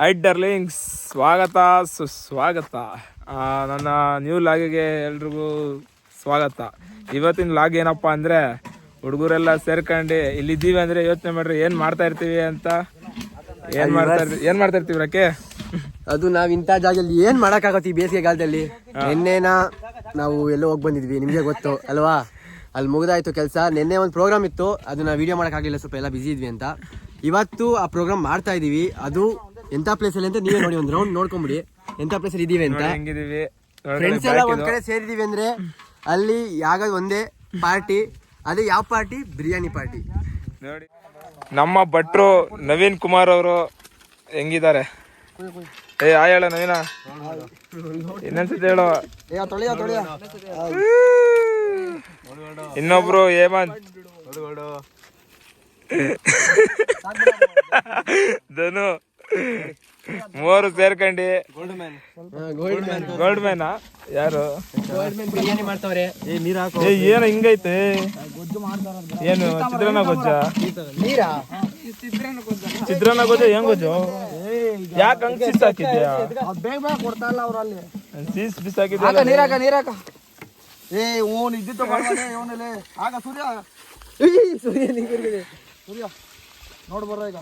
High darlings, ಸ್ವಾಗತ ಸುಸ್ವಾಗತ. ನನ್ನ ನ್ಯೂ ಲಾಗಿಗೆ ಎಲ್ರಿಗೂ ಸ್ವಾಗತ. ಇವತ್ತಿನ ಲಾಗ್ ಏನಪ್ಪ ಅಂದರೆ, ಹುಡುಗರೆಲ್ಲ ಸೇರ್ಕೊಂಡು ಇಲ್ಲಿದ್ದೀವಿ ಅಂದರೆ ಯೋಚನೆ ಮಾಡ್ರಿ ಏನು ಮಾಡ್ತಾ ಇರ್ತೀವಿ ಅಂತ. ಏನು ಮಾಡ್ತಾ ಇರ್ತೀವಿ ರಕ್ಕೆ? ಅದು ನಾವ್ ಇಂಥ ಜಾಗದಲ್ಲಿ ಏನ್ ಮಾಡಕ್ಕಾಗತ್ತೆ ಈ ಬೇಸಿಗೆ ಕಾಲದಲ್ಲಿ. ನಿನ್ನೆನ ನಾವು ಎಲ್ಲೋ ಹೋಗಿ ಬಂದಿದ್ವಿ, ನಿಮ್ಗೆ ಗೊತ್ತು ಅಲ್ವಾ? ಅಲ್ಲಿ ಮುಗ್ದಾಯ್ತು ಕೆಲಸ. ನಿನ್ನೆ ಒಂದು ಪ್ರೋಗ್ರಾಮ್ ಇತ್ತು, ಅದನ್ನ ವಿಡಿಯೋ ಮಾಡೋಕ್ಕಾಗಲಿಲ್ಲ, ಸ್ವಲ್ಪ ಎಲ್ಲ ಬಿಸಿ ಇದ್ವಿ ಅಂತ. ಇವತ್ತು ಆ ಪ್ರೋಗ್ರಾಮ್ ಮಾಡ್ತಾ ಇದೀವಿ. ಅದು ಎಂತ ಪ್ಲೇಸ್ ಅಲ್ಲಿ ಅಂತ ನೀವೇ ನೋಡಿ, ಒಂದು ರೌಂಡ್ ನೋಡ್ಕೊಂಬಿಡಿ ಎಂತ ಪ್ಲೇಸ್ ಅಲ್ಲಿ ಇದೀವಿ ಅಂತ. ಫ್ರೆಂಡ್ಸ್ ಎಲ್ಲ ಒಂದ್ ಕಡೆ ಸೇರಿದೀವಿ ಅಂದ್ರೆ ಅಲ್ಲಿ ಯಾವಾಗ ಒಂದೇ ಪಾರ್ಟಿ. ಅದೇ ಯಾವ ಪಾರ್ಟಿ? ಬಿರಿಯಾನಿ ಪಾರ್ಟಿ. ನೋಡಿ ನಮ್ಮ ಭಟ್ರು ನವೀನ್ ಕುಮಾರ್ ಅವರು ಹೆಂಗಿದ್ದಾರೆ. ಹೇಳ ನವೀನ, ಇನ್ನೊಂದ್ಸತಿ ಹೇಳೋ. ಇನ್ನೊಬ್ರು ಹೇಮಂತ್, ಧನು, ಮೂವರು ಸೇರ್ಕಂಡಿ ಗೋಲ್ಡ್ ಮ್ಯಾನ್ ಯಾರು ಬಿರಿಯಾನಿ ಮಾಡ್ತಾವ್ರೆ. ಏನು ಹಿಂಗೈತೆ? ಏನು ಚಿತ್ರಾನ್ನ ಗೊಜ್ಜ? ಚಿತ್ರಾನ್ನ ಗೊಜ್ಜ ಹೆಂಗ್ ಗೊಜ್ಜು? ಯಾಕೆ ಹಂಗ್ ಸೀಸ್ ಹಾಕಿದ್ಯಾ? ಸೀಸ್ ಬಿಸ್ ಹಾಕಿದ್ಯಾ? ನೀರಾಕ ಸೂರ್ಯ ನೋಡ್ ಬರ ಈಗ.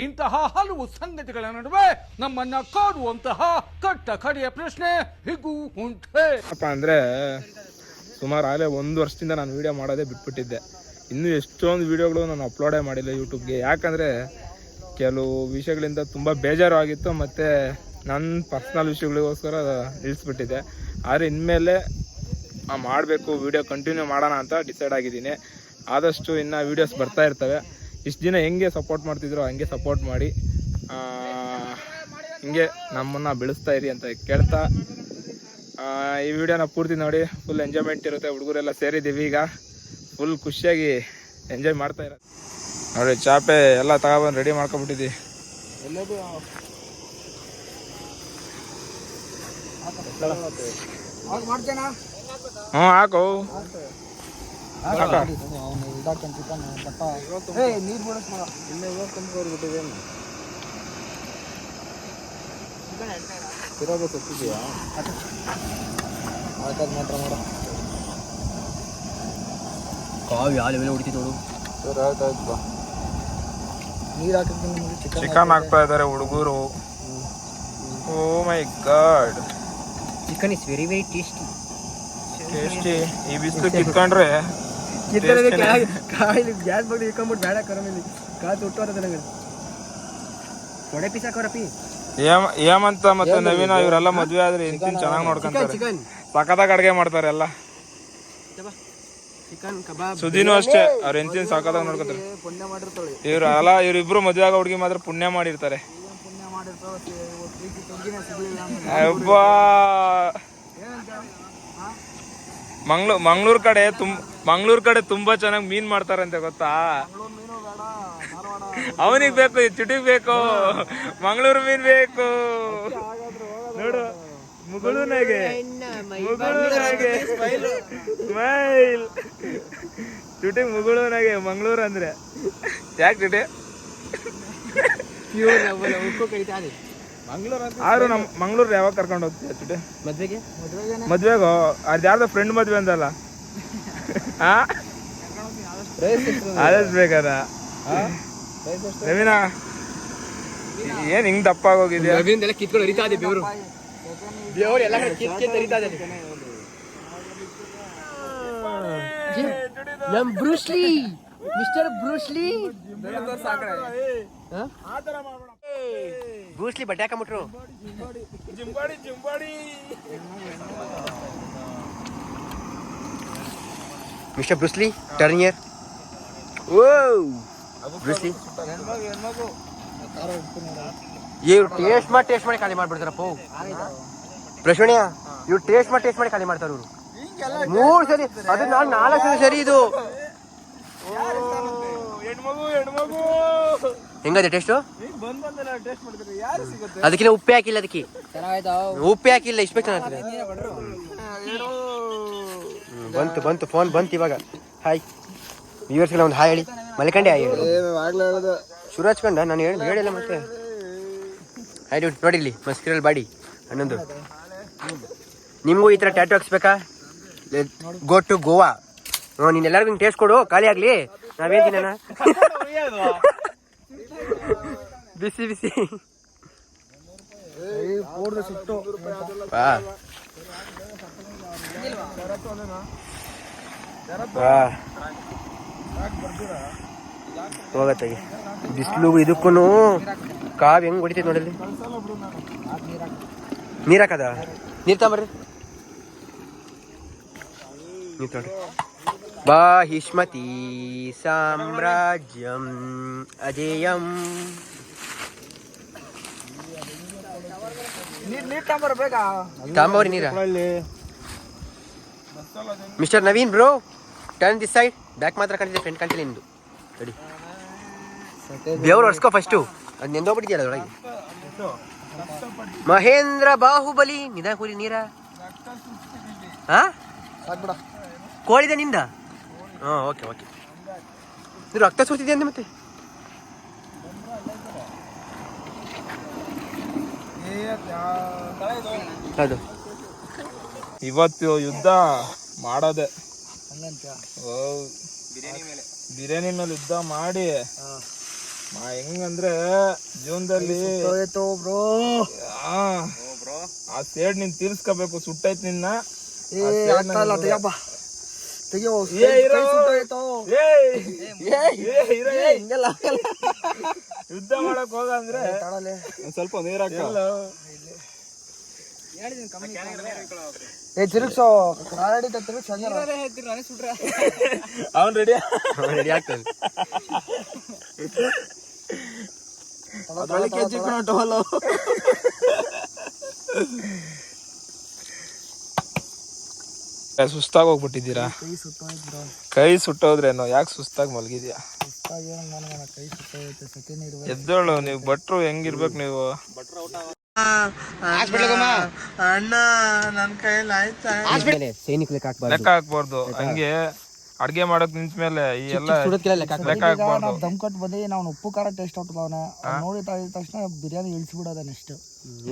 ಇಂತಹ ಹಲವು ಸಂಗತಿಗಳ ನಡುವೆ ನಮ್ಮನ್ನ ಕಾಡುವಂತಹ ಕಟ್ಟ ಕಡೆಯ ಪ್ರಶ್ನೆ ಹೀಗೂ ಉಂಟೆ ಅಂದ್ರೆ ಸುಮಾರು ಆಗಲೇ 1 ವರ್ಷದಿಂದ ನಾನು ವಿಡಿಯೋ ಮಾಡೋದೇ ಬಿಟ್ಬಿಟ್ಟಿದ್ದೆ. ಇನ್ನೂ ಎಷ್ಟೊಂದು ವಿಡಿಯೋಗಳು ನಾನು ಅಪ್ಲೋಡೇ ಮಾಡಿಲ್ಲ ಯೂಟ್ಯೂಬ್ಗೆ. ಯಾಕಂದರೆ ಕೆಲವು ವಿಷಯಗಳಿಂದ ತುಂಬ ಬೇಜಾರು ಆಗಿತ್ತು, ಮತ್ತು ನನ್ನ ಪರ್ಸ್ನಲ್ ವಿಷಯಗಳಿಗೋಸ್ಕರ ನಿಲ್ಲಿಸ್ಬಿಟ್ಟಿದ್ದೆ. ಆದರೆ ಇನ್ಮೇಲೆ ಮಾಡಬೇಕು, ವಿಡಿಯೋ ಕಂಟಿನ್ಯೂ ಮಾಡೋಣ ಅಂತ ಡಿಸೈಡ್ ಆಗಿದ್ದೀನಿ. ಆದಷ್ಟು ಇನ್ನು ವೀಡಿಯೋಸ್ ಬರ್ತಾ ಇರ್ತವೆ. ಇಷ್ಟು ದಿನ ಹೆಂಗೆ ಸಪೋರ್ಟ್ ಮಾಡ್ತಿದ್ರು ಹಂಗೆ ಸಪೋರ್ಟ್ ಮಾಡಿ ಹಿಂಗೆ ನಮ್ಮನ್ನು ಬೆಳೆಸ್ತಾ ಇರಿ ಅಂತ ಕೇಳ್ತಾ, ಈ ವಿಡಿಯೋನ ಪೂರ್ತಿ ನೋಡಿ. ಫುಲ್ ಎಂಜಾಯ್ಮೆಂಟ್ ಇರುತ್ತೆ. ಹುಡುಗರೆಲ್ಲ ಸೇರಿದ್ದೀವಿ, ಈಗ ಫುಲ್ ಖುಷಿಯಾಗಿ ಎಂಜಾಯ್ ಮಾಡ್ತಾ ಇರೋದು ನೋಡಿ. ಚಾಪೆ ಎಲ್ಲ ತಗೊಬಂದು ರೆಡಿ ಮಾಡ್ಕೊಬಿಟ್ಟಿದ್ವಿ. ಹಾಕು ಚಿಕನ್ ಹಾಕ್ತಾ ಇದಾರೆ ಹುಡುಗರು. Oh my god, chicken is very very tasty. ಈ ಬಿಸಿಲು ಕಿತ್ಕೊಂಡ್ರೆ ಗ್ಯಾಸ್ ಬಗ್ಗೆ ಇಟ್ಕೊಂಡ್ಬಿಟ್ಟು ಬೇಡ ಕರಮೇಲಿ ಕಾಲು ಹುಟ್ಟೋದ ನಂಗೆ ಒಡೆ ಪೀಸ್ ಹಾಕೋರಪ್ಪಿ. ಹೇಮಂತ ಮತ್ತೆ ನವೀನ ಇವರೆಲ್ಲ ಮದ್ವೆ ಆದ್ರೆ ಇಂತಿನ್ ಚೆನ್ನಾಗಿ ನೋಡ್ಕೊಂತಾರೆ. ಸಖತ್ತಾಗಿ ಅಡ್ಗೆ ಮಾಡ್ತಾರೆ ಎಲ್ಲ. ಚಿಕನ್ ಕಬಾಬ್. ಸುದಿನೂ ಅಷ್ಟೇ, ಅವ್ರ ಎಂತಿನ ಸಖತ್ತಾಗಿ ನೋಡ್ಕೊಂತಾರೆ. ಇವ್ರಿಬ್ರು ಮದ್ವೆ ಆಗೋ ಹುಡುಗಿ ಮಾತ್ರ ಪುಣ್ಯ ಮಾಡಿರ್ತಾರೆ. ಅಬ್ಬಾ, ಮಂಗ್ಳೂರ್ ಕಡೆ ತುಂಬಾ ಚೆನ್ನಾಗಿ ಮೀನ್ ಮಾಡ್ತಾರಂತೆ, ಗೊತ್ತಾ? ಅವನಿಗೆ ಬೇಕು, ಚುಟಿಗೆ ಬೇಕು, ಮಂಗಳೂರು ಮೀನ್ ಬೇಕು. ನೋಡು ಮುಗುಳುನಾಗೆ ಸ್ಮೈಲ್. ಚುಟಿಗೆ ಮುಗುಳುನಾಗೆ ಮಂಗಳೂರು ಅಂದ್ರೆ ಯಾಕೆ ಚುಟಿ? ಆದ್ರೂ ನಮ್ಮ ಮಂಗ್ಳೂರ್ ಯಾವಾಗ ಕರ್ಕೊಂಡು ಹೋಗ್ತೀಯ ಚುಟಿ? ಮದ್ವೆಗೋ? ಅದ್ಯಾರ್ದೋ ಫ್ರೆಂಡ್ ಮದ್ವೆ ಅಂದಲ್ಲ, ಆದಸ್ಬೇಕದ. ನವೀನ ಏನ್ ಹಿಂಗ್ ದಪ್ಪ ಆಗೋಗಿದ್ಯಾ? ಕಿತ್ಕೊಂಡು ಹರಿತಾ ಇದೆ ಬೆವರು ಎಲ್ಲ ಹರಿತಾ ಇದೆ. ನಮ್ ಬ್ರೂಸ್ಲಿ, ಮಿಸ್ಟರ್ ಬ್ರೂಸ್ಲಿ. ಬ್ರೂಸ್ಲಿ ಬಟ್ಟೆ ಹಾಕೊಂಬಿಟ್ರು. Mister Bruce Lee, turn here. Oh Bruce Lee, ಇವ್ರು ಟೇಸ್ಟ್ ಮಾಡಿ ಖಾಲಿ ಮಾಡ್ಬಿಡ್ತಾರಪ್ಪ. ಪ್ರಶ್ನೆಯ ಇವ್ರು ಟೇಸ್ಟ್ ಮಾಡಿ ಖಾಲಿ ಮಾಡ್ತಾರ. ಇವ್ರು 3 ಸರಿ, ಅದು ನಾನು 4 ಸರಿ ಸರಿ. ಇದು ಹೆಂಗದೆ ಟೇಸ್ಟ್? ಅದಕ್ಕಿಂತ ಉಪ್ಪೆ ಹಾಕಿಲ್ಲ, ಅದಕ್ಕೆ ಉಪ್ಪೆ ಹಾಕಿಲ್ಲ. ಇಷ್ಟು ಚೆನ್ನಾಗಿದೆ. ಬಂತು ಫೋನ್ ಬಂತು ಇವಾಗ. ಹಾಯ್ ವ್ಯೂವರ್ಸ್ಗೆಲ್ಲ ಒಂದು ಹಾಯ್ ಹೇಳಿ. ಮಲ್ಕಂಡೆ ಹಾಯ್ ಹೇಳಿ. ಶುರು ಹಚ್ಕೊಂಡ ನಾನು ಹೇಳಿಲ್ಲ ಮತ್ತೆ. ಹಾಯ್ ಡ್ಯೂಟ್ ನೋಡಿ ಇಲ್ಲಿ ಮಸ್ಕಿರಲ್ ಬಾಡಿ ಹನ್ನೊಂದು. ನಿಮಗೂ ಈ ಥರ ಟ್ಯಾಟು ಹಾಕ್ಸ್ಬೇಕಾ? Go to Goa. ನೀನು ಎಲ್ಲರಿಗೂ ಹಿಂಗೆ ಟೇಸ್ಟ್ ಕೊಡು, ಖಾಲಿ ಆಗಲಿ. ನಾವೇನು ತಿನ್ನೋಣ? ಬಿಸಿ ಬಿಸಿ ಹೋಗತ್ತೆ. ಬಿಸಿಲು ಇದಕ್ಕೂ ಕಾವ್ ಹೆಂಗ್ ಹೊಡಿತೈತೆ ನೋಡಲ್ಲಿ. ನೀರು ಹಾಕದ? ನೀರು ತಗೊಂಬರ್ರಿ. ನೀರು ತಗೊಳ್ರಿ. ಬಾಹಿಷ್ಮತಿ ಸಾಮ್ರಾಜ್ಯಂ ಅಜೇಯಂ. ತಾಂಬವ್ರಿ ನೀರ. Mister Naveen bro, turn this side. Back ಮಾತ್ರ ಕಾಣ್ತಿದೆ, ಫ್ರಂಟ್ ಕಾಣ್ತಿಲ್ಲ ನಿಂದು. ರೆಡಿ. ಬೆವ್ರು ಹೊಡ್ಸ್ಕೊ ಫಸ್ಟು. ಅದು ನೆಂದೋಗ್ಬಿಟ್ಟಿದೆಯಲ್ಲ ಅದರೊಳಗೆ. ಮಹೇಂದ್ರ ಬಾಹುಬಲಿ. ನಿಧಾನ ಕೂರಿ ನೀರ. ಹಾ ಕೋಳಿದೆ ನಿಂದ? ಹಾಂ ಓಕೆ ಓಕೆ. ಇದು ರಕ್ತ ಸುರ್ತಿದೆ ಅಂದೆ ಮತ್ತೆ. ಅದು ಇವತ್ತು ಯುದ್ಧ ಮಾಡೋದೆ ಬಿರಿಯಾನಿ ಮೇಲೆ ಯುದ್ಧ ಮಾಡಿ ಹೆಂಗಂದ್ರೆ ಜೀವನದಲ್ಲಿ ಆ ಸೇಡ್ ನೀನ್ ತೀರ್ಸ್ಕೋಬೇಕು. ಸುಟ್ಟೈತ್ ನಿನ್ನ. ಯುದ್ಧ ಮಾಡಕ್ ಹೋಗ ಅಂದ್ರೆ ಸ್ವಲ್ಪ ನೀರ್ ಹಾಕಲ್ಲ. ಅವನ್ ರೆಡಿ ಆಗ್ತದೆ. ಸುಸ್ತಾಗಿ ಹೋಗ್ಬಿಟ್ಟಿದ್ದೀರಾ? ಕೈ ಸುಟ್ಟೋದ್ರೇನೋ? ಯಾಕೆ ಸುಸ್ತಾಗಿ ಮಲಗಿದ್ಯಾ? ಎದ್ದೇಳು. ನೀವು ಭಟ್ರು ಹೆಂಗಿರ್ಬೇಕು ನೀವು? ಅಣ್ಣ ನನ್ನ ಕೈಯಲ್ಲಿ ಆಯ್ತಾ? ಸೈನಿಕ ಲೆಕ್ಕ ಹಾಕ್ಬಾರ್ದು. ಹಂಗೆ ಅಡ್ಗೆ ಮಾಡಕ್ ನಿಂತ ಮೇಲೆ ಈ ಎಲ್ಲ ಲೆಕ್ಕ ಹಾಕ್ಬಾರ್ದು. ದಮ್ ಕಟ್ ಬಂದಿ ನಾವು ಉಪ್ಪು ಖಾರ ಟೇಸ್ಟ್ ಆಗ್ತದವನ ನೋಡಿ ತಕ್ಷಣ ಬಿರಿಯಾನಿ ಇಳಿಸ್ಬಿಡೋದ ನೆಕ್ಸ್ಟ್.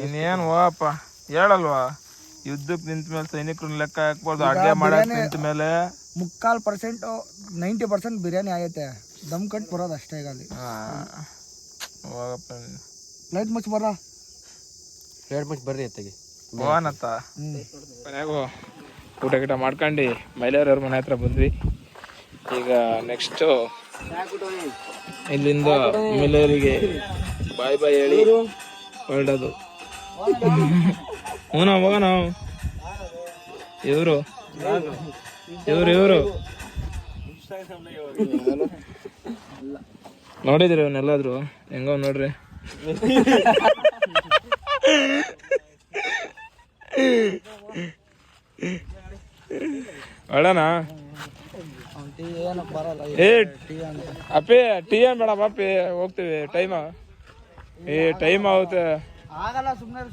ಇನ್ನೇನು ಹೋಗಪ್ಪ ಹೇಳಲ್ವಾ? ಯುದ್ಧಕ್ಕೆ ನಿಂತ ಮೇಲೆ ಸೈನಿಕರನ್ನ ಲೆಕ್ಕ ಹಾಕ್ಬಾರ್ದು. ಅಡ್ಗೆ ಮಾಡಕ್ ನಿಂತ ಮೇಲೆ 3% 90% ಬಿರಿಯಾನಿ ಆಗೈತೆ. ದಮ್ ಕಟ್ ಬರೋದು ಅಷ್ಟೇ. ಈಗ ಅಲ್ಲಿ ಹೋಗಪ್ಪ. ಪ್ಲೇಟ್ ಮುಚ್ಚ ಬರ. ಪ್ಲೇಟ್ ಮುಚ್ಚ ಬರ್ರಿ ಅತ್ತಗೆ ಹೋಗನತ್ತ. ಮನ್ಯಾಗು ಊಟ ಗೀಟ ಮಾಡ್ಕೊಂಡು ಮೈಲಾರವ್ರ ಮನೆ ಹತ್ರ ಬಂದ್ವಿ. ಈಗ ನೆಕ್ಸ್ಟು ಇಲ್ಲಿಂದ ಮೈಲಾರಿಗೆ ಬಾಯ್ ಬಾಯ್ ಹೇಳಿ ಹೊರಡೋದು. ಹ್ಞೂ ನಾವು ಹೋಗೋಣ. ಇವರು ನೋಡಿದ್ರಿ ಅವನ್ನೆಲ್ಲಾದ್ರು ಹೆಂಗವ್ ನೋಡ್ರಿ. ಹೊಡೋಣ. ಏ ಅಪ್ಪಿ ಟೀ ಏನ್ ಬೇಡ ಪಾಪಿ, ಹೋಗ್ತೀವಿ. ಟೈಮ್ ಆಗುತ್ತೆ.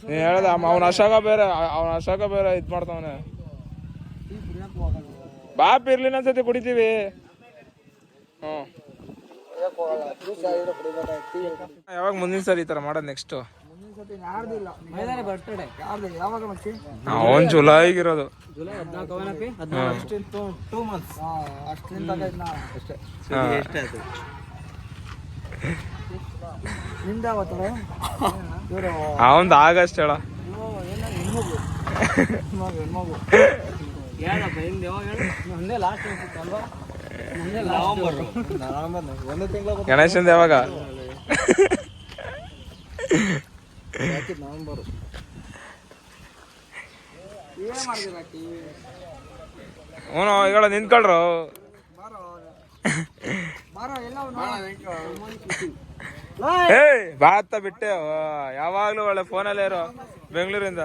ನೀ ಹೇಳ್ದ ಅವ್ನ ಅಶಾಕ ಬೇರೆ ಇದ್ ಮಾಡ್ತಾವನೆ. ಬಾಪಿ ಇರ್ಲಿನ ಅನ್ಸತಿ ಕುಡಿತೀವಿ. ಯಾವಾಗ ಮುಂದಿನ ಸರಿ ಈ ತರ ಮಾಡೋದು? ನೆಕ್ಸ್ಟ್ ಅವನ್ ಜುಲೈಗಿರೋದು. ಅವಂದು ಆಗಸ್ಟ್ ಹೇಳ. ಗಣೇಶಂದ ಯಾವಾಗ? ಹ್ಞೂ ಈಗ ನಿಂತ್ಕೊಳ್ರು. ಏಯ್ ಬಾತ ಬಿಟ್ಟೆ. ಯಾವಾಗ್ಲೂ ಒಳ್ಳೆ ಫೋನಲ್ಲೇ ಇರೋ. ಬೆಂಗಳೂರಿಂದ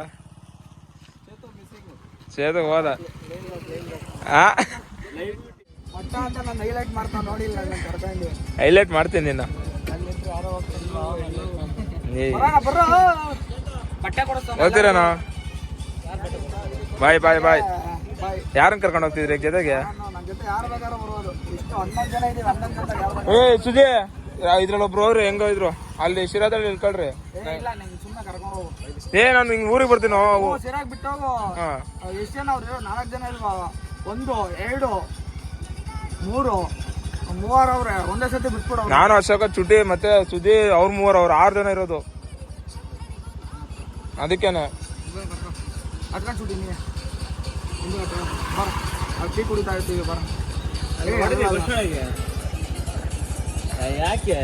ಸೇತುಗೆ ಹೋದ. ಹೈಲೈಟ್ ಮಾಡ್ತೀನಿ ನಿನ್ನ. ಹೋಗ್ತೀರೇನೋ? ಬಾಯ್ ಬಾಯ್ ಬಾಯ್. ಯಾರನ್ನ ಕರ್ಕೊಂಡು ಹೋಗ್ತಿದ್ರಿ ಜೊತೆಗೆ? ಜೊತೆ ಯಾರು ಬೇಕಾದ್ರೂ ಬರ್ಬೋದು. ಇಷ್ಟು 11 ಜನ ಇದೀವಿ, 11 ಜನ ಯಾರು ಏ ಸುಜಿ ಇದ್ರಲ್ಲಿ ಒಬ್ರು ಅವ್ರು ಹೆಂಗೋ ಇದ್ರು ಅಲ್ಲಿ ಶಿರಾದಲ್ಲಿ ಇಳ್ಕೊಳ್ರಿ. ಇಲ್ಲ ನಂಗೆ ಸುಮ್ಮನೆ ಕರ್ಕೊಂಡು ಹೋಗು. ನಾನು ಹಿಂಗ್ ಊರಿಗೆ ಬರ್ತೀನಿ. ಸಿರಾಗ್ ಬಿಟ್ಟು ಹೋಗು. ಹಾ ಎಷ್ಟು ಜನ ಅವ್ರು? 4 ಜನ ಇಲ್ವಾ? 1 2 3 3 ಅವ್ರೆ. ಒಂದೇ ಸತಿ ಬಿಟ್ಬಿಡು. ನಾನು ಅಶೋಕ ಚುಟಿ ಮತ್ತೆ ಸುಜಿ ಅವ್ರ 3 ಅವ್ರು 6 ಜನ ಇರೋದು. ಅದಕ್ಕೇನೆ ಅದ್ಕೊಂಡು ಸುಡಿ ನೀ ಬರ. ಅಲ್ಲಿ ಟೀ ಕುಡಿತಾ ಇರ್ತೀವಿ ಬರ. ಯಾಕೆ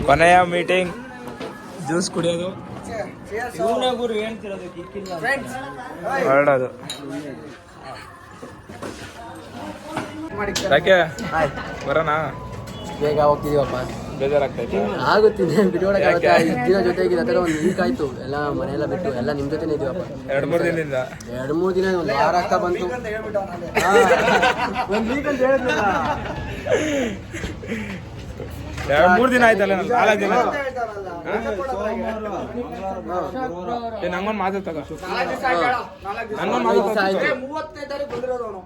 ಕೊನೆಯ ಮೀಟಿಂಗ್ ಜ್ಯೂಸ್ ಕುಡಿಯೋದು ಹೊರಡೋದು. ಯಾಕೆ ಬರೋಣ? ಬೇಗ ಹೋಗ್ತಿದೀವಪ್ಪ. ಬೇಜಾರಾಗ್ತೈತೆ. ಆಗುತ್ತಿದೆ ಬಿಡೋಣಕ್ಕಾಗತ್ತಾ? ದಿನ ಜೊತೆಗೆ ಅದರ ಒಂದು ವೀಕ್ ಆಯ್ತು. ಎಲ್ಲ ಮನೆಯೆಲ್ಲ ಬಿಟ್ಟು ಎಲ್ಲ ನಿಮ್ ಜೊತೆನೇ ಇದೀವಪ್ಪ. 2-3 ದಿನದಿಂದ 2-3 ದಿನ, ಒಂದು ವಾರ ಆಗ್ತಾ ಬಂತು. ಒಂದು ವೀಕ್ ಅಂತ ಹೇಳಿದ್ನಲ್ಲ. 2-3 ದಿನ ಆಯ್ತಲ್ಲ, 4 ದಿನ. ನಂಗೊಂದು ಮಾತು ತಗೋ. ನಂಗೊಂದು ಮಾತು 30ನೇ ತಾರೀಕು ಬಂದಿರೋದು ಅವನು.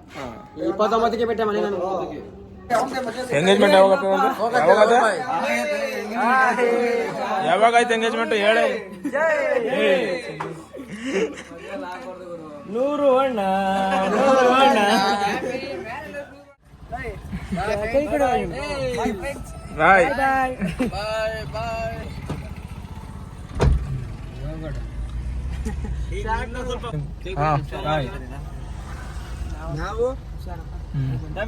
29ಕ್ಕೆ ಬಿಟ್ಟೆ ಮನೆ ನಾನು. ಎಂಗೇಜ್ಮೆಂಟ್ ಯಾವಾಗಾಯ್ತು ಎಂಗೇಜ್ಮೆಂಟ್ ಹೇಳಿ. 100 ಅಣ್ಣ 100 ಅಣ್ಣ. ಬಾಯ್. ನಾವು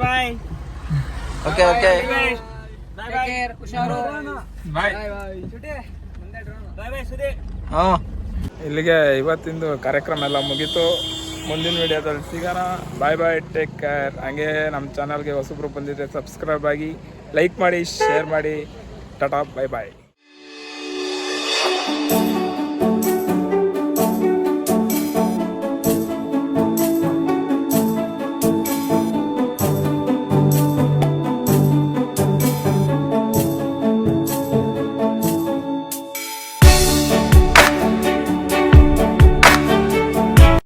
ಬಾಯ್. ಓಕೆ ಓಕೆ ಇಲ್ಲಿಗೆ ಇವತ್ತಿಂದು ಕಾರ್ಯಕ್ರಮ ಎಲ್ಲ ಮುಗೀತು. ಮುಂದಿನ ವಿಡಿಯೋದಲ್ಲಿ ಸಿಗೋಣ. ಬಾಯ್ ಬಾಯ್, ಟೇಕ್ ಕೇರ್. ಹಂಗೆ ನಮ್ಮ ಚಾನಲ್ಗೆ ಹೊಸಬ್ರು ಬಂದಿದ್ರೆ ಸಬ್ಸ್ಕ್ರೈಬ್ ಆಗಿ, ಲೈಕ್ ಮಾಡಿ, ಶೇರ್ ಮಾಡಿ. ಟಾಟಾ, ಬಾಯ್ ಬಾಯ್.